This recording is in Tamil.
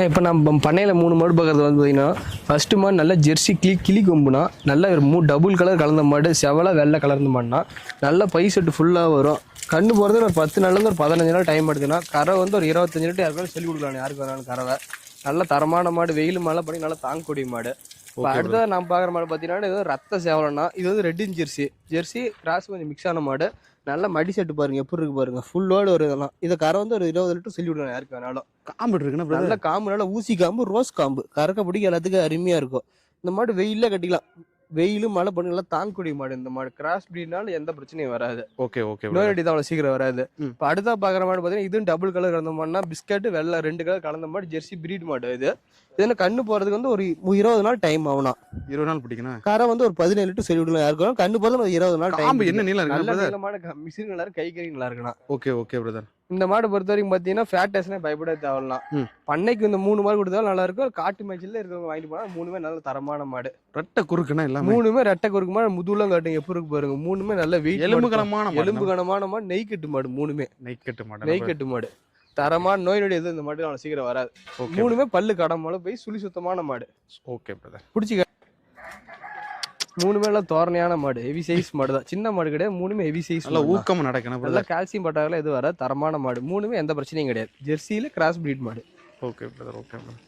இப்போ நம்ம பண்ணையில் 3 மாடு பார்க்குறது வந்து பார்த்தீங்கன்னா, ஃபஸ்ட்டு மாடு நல்லா ஜெர்சி கிளி கொம்புனா நல்ல ஒரு டபுள் கலர் கலந்த மாடு, செவலை வெள்ளை கலர்ந்த மாடுனா நல்லா பை செட்டு ஃபுல்லாக வரும். கண்ணு போகிறது ஒரு 10 நாள்லேருந்து ஒரு 15 நாள் டைம் எடுத்துன்னா, கரை வந்து ஒரு 25 லிட்டர் யாருக்காலும் சொல்லி கொடுக்கலாம். யாருக்கு வேணாலும் கறவை நல்ல தரமான மாடு, வெயில் மழை பண்ணி நல்லா தாங்கக்கூடிய மாடு. இப்போ அடுத்ததாக நான் பார்க்குற மாடு பார்த்தீங்கன்னா, இது ரத்த சேவலைனா இது வந்து ரெட்டின் ஜெர்சி கிராஸ் கொஞ்சம் மிக்ஸ் ஆன மாடு. நல்ல மடி செட்டு பாருங்க எப்படி இருக்கு பாருங்க, ஃபுல்லோடு ஒரு இதெல்லாம். இதை கரை வந்து ஒரு 20 லிட்டர் சொல்லி விடுவேன் யாருக்கு வேணாலும். காம்பு இருக்குன்னா நல்ல காம்பு, நல்லா ஊசி காம்பு, ரோஸ் காம்பு, கறக்க பிடிக்க எல்லாத்துக்கும் அருமையா இருக்கும். இந்த மாடு வெயில கட்டிக்கலாம், வெயிலும் மழை பண்ணி நல்லா தாங்கக்கூடிய மாடு. இந்த மாடு கிராஸ் பிரீட்னால எந்த பிரச்சனையும் வராது. ஓகே ஓகே, நோய் நொடி தான் அவ்வளோ சீக்கிரம் வராது. இப்போ அடுத்தா பார்க்குற மாடு பார்த்தீங்கன்னா, இதுவும் டபுள் கலர் கலந்த மாடுனா பிஸ்கட் வெள்ளை 2 கலர் கலந்த மாடு, ஜெர்சி பிரீட் மாடு. இது கண்ணு போறதுக்கு வந்து ஒரு 20 நாள் டைம் ஆகும்னா. 20 நாள் பிடிக்கணும். கரை வந்து ஒரு 17 லிட்டர் சொல்லி விடலாம் யாருக்கும். கண்ணு போறது ஒரு 20 நாள் டைம். என்ன நீளம் இருக்கு? நல்ல நீளமான மிஷின் நல்லா இருக்கு, கை நல்லா இருக்குண்ணா. Okay okay brother. இந்த மாடு பொறுத்த வரைக்கும் பார்த்தீங்கன்னா ஃபேட்டஸ்னே பயப்பட தேவையில்லாம். பண்ணைக்கு இந்த 3 மாடு கொடுத்தாலும் நல்லா இருக்கும். காட்டு மேய்ச்சல் இருக்கவங்க வாங்கிட்டு போனா 3மே நல்ல தரமான மாடு. ரெட்டை குறுக்குன்னா எல்லாம் 3மே ரெட்டை குறுக்கு மாடு, முதுகுலாம் காட்டுங்க எப்படி இருக்கு பாருங்க. 3மே நல்ல வெயிட், எலும்பு கனமான மாடு, நெய் கட்டு மாடு. 3மே நெய் கட்டு மாடு. தரமான நோய் நொடி எதுவும் இந்த மாடு சீக்கிரம் வராது. 3மே பல்லு கடமால போய் சுழி சுத்தமான மாடு. Okay brother. பிடிச்சிக்க 3மே எல்லாம் தோரணையான மாடு, ஹெவி சைஸ் மாடு தான். சின்ன மாடு கிடையாது, 3மே ஹெவி சைஸ். நல்லா ஊக்கமா நடக்கணும். நல்லா கால்சியம் பட்டாவில் எது வர தரமான மாடு. 3மே எந்த பிரச்சனையும் கிடையாது. ஜெர்சியில கிராஸ் பிரீட் மாடு. Okay brother. Okay brother.